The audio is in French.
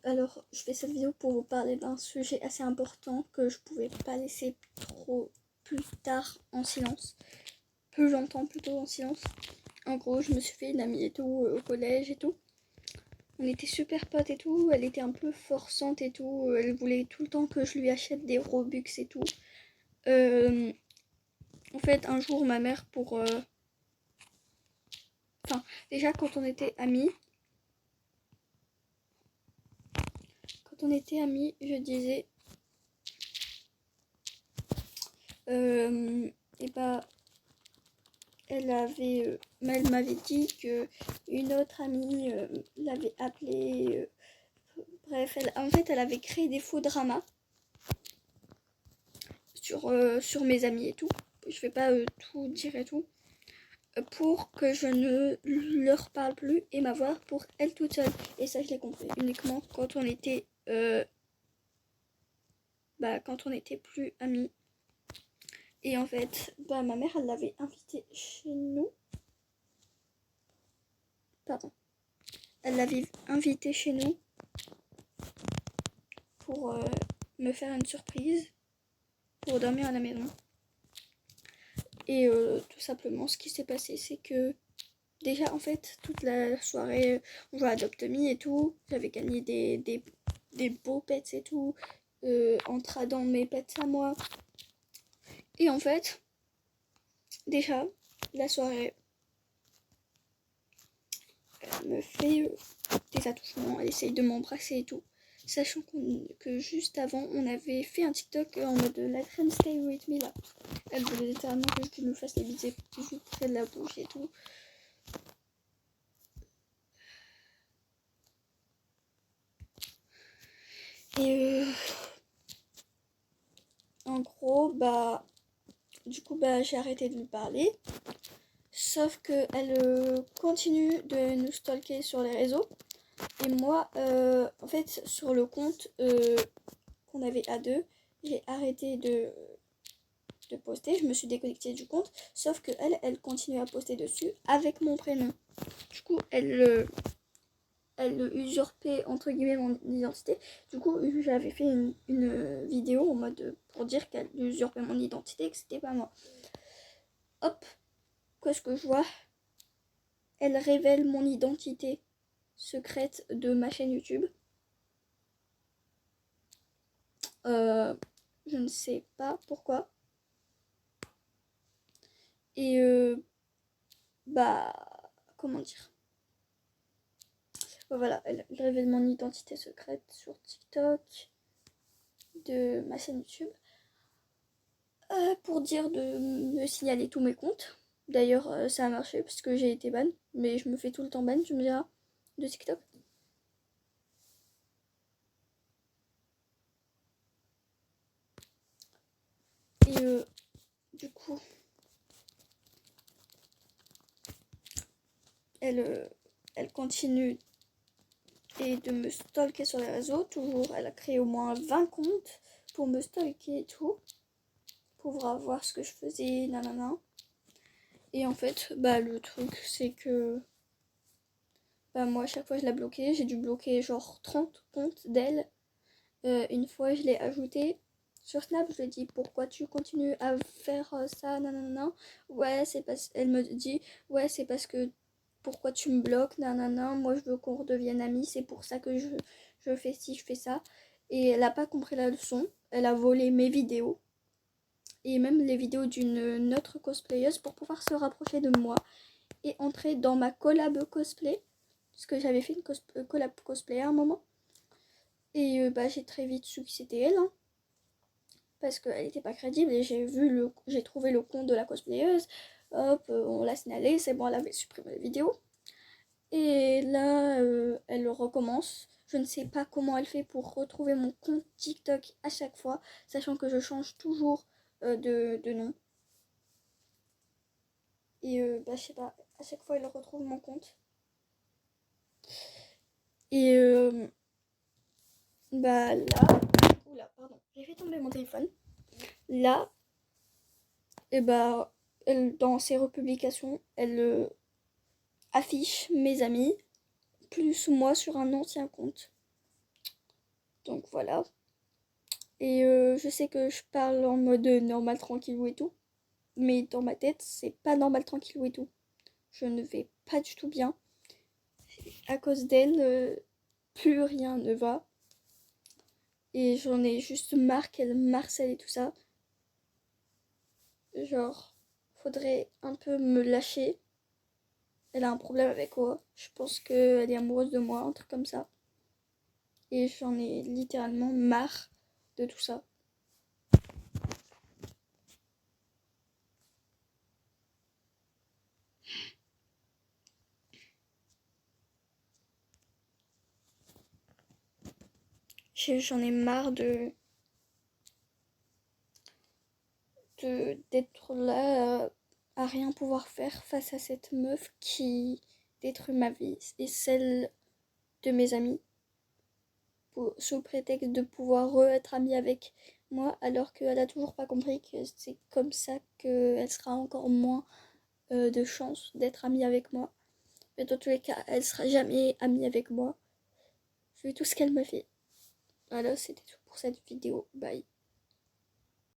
Alors, je fais cette vidéo pour vous parler d'un sujet assez important que je pouvais pas laisser trop plus tard en silence. Plus longtemps plutôt en silence. En gros, je me suis fait une amie et tout au collège et tout. On était super potes et tout. Elle était un peu forçante et tout. Elle voulait tout le temps que je lui achète des Robux et tout. En fait, un jour, ma mère Enfin, déjà quand on était amis, je disais... et bah... Elle m'avait dit que une autre amie l'avait appelée. Bref, elle avait créé des faux dramas sur mes amis et tout. Je vais pas tout dire et tout. Pour que je ne leur parle plus et m'avoir pour elle toute seule. Et ça, je l'ai compris uniquement quand on était plus amis. Et en fait, ma mère, elle l'avait invitée chez nous. Pardon. Elle l'avait invitée chez nous pour me faire une surprise, pour dormir à la maison. Et tout simplement, ce qui s'est passé, c'est que déjà, en fait, toute la soirée, on jouait à Adopt Me et tout. J'avais gagné des beaux pets et tout, en tradant mes pets à moi. Et en fait, déjà, la soirée, elle me fait des attouchements, elle essaye de m'embrasser et tout. Sachant que juste avant, on avait fait un TikTok en mode la crème Stay With Me là. Elle voulait littéralement que je me fasse les bisous près de la bouche et tout. Et en gros, j'ai arrêté de lui parler. Sauf qu'elle continue de nous stalker sur les réseaux. Et moi, en fait, sur le compte qu'on avait à deux, j'ai arrêté de poster. Je me suis déconnectée du compte. Sauf que elle continue à poster dessus avec mon prénom. Du coup, elle usurpait entre guillemets mon identité. Du coup, j'avais fait une vidéo en mode pour dire qu'elle usurpait mon identité et que c'était pas moi. Hop, qu'est-ce que je vois? Elle révèle mon identité secrète de ma chaîne YouTube. Je ne sais pas pourquoi. Et comment dire? Voilà, elle révèle mon identité secrète sur TikTok de ma chaîne YouTube pour dire de me signaler tous mes comptes. D'ailleurs, ça a marché parce que j'ai été ban, mais je me fais tout le temps ban, tu me diras, de TikTok. Et du coup, elle continue et de me stalker sur les réseaux. Toujours, elle a créé au moins 20 comptes pour me stalker et tout. Pour voir ce que je faisais, nanana. Et en fait, le truc, c'est que moi, à chaque fois, je l'ai bloquée. J'ai dû bloquer genre 30 comptes d'elle. Une fois, je l'ai ajouté sur Snap. Je lui ai dit pourquoi tu continues à faire ça, nanana. Ouais, c'est parce elle me dit ouais, c'est parce que pourquoi tu me bloques, nanana. Moi, je veux qu'on redevienne amis. C'est pour ça que je fais ci, je fais ça. Et elle a pas compris la leçon. Elle a volé mes vidéos. Et même les vidéos d'une autre cosplayeuse pour pouvoir se rapprocher de moi et entrer dans ma collab cosplay. Parce que j'avais fait une collab cosplay à un moment. Et j'ai très vite su que c'était elle. Hein, parce qu'elle n'était pas crédible. Et j'ai trouvé le compte de la cosplayeuse. Hop, on l'a signalé. C'est bon, elle avait supprimé la vidéo. Et là, elle recommence. Je ne sais pas comment elle fait pour retrouver mon compte TikTok à chaque fois. Sachant que je change toujours de nom. Et je sais pas, à chaque fois elle retrouve mon compte. Et là, oula, pardon, j'ai fait tomber mon téléphone. Là, et elle, dans ses republications, elle affiche mes amis, plus moi sur un ancien compte. Donc voilà. Et je sais que je parle en mode normal, tranquillou et tout. Mais dans ma tête, c'est pas normal, tranquillou et tout. Je ne vais pas du tout bien. À cause d'elle, plus rien ne va. Et j'en ai juste marre qu'elle me harcèle et tout ça. Genre, faudrait un peu me lâcher. Elle a un problème avec moi. Je pense qu'elle est amoureuse de moi, un truc comme ça. Et j'en ai littéralement marre de tout ça. J'en ai marre d'être là à rien pouvoir faire face à cette meuf qui détruit ma vie et celle de mes amis sous prétexte de pouvoir être amie avec moi alors qu'elle a toujours pas compris que c'est comme ça qu'elle sera encore moins de chance d'être amie avec moi. Mais dans tous les cas, elle sera jamais amie avec moi vu tout ce qu'elle me fait. Voilà, c'était tout pour cette vidéo. Bye.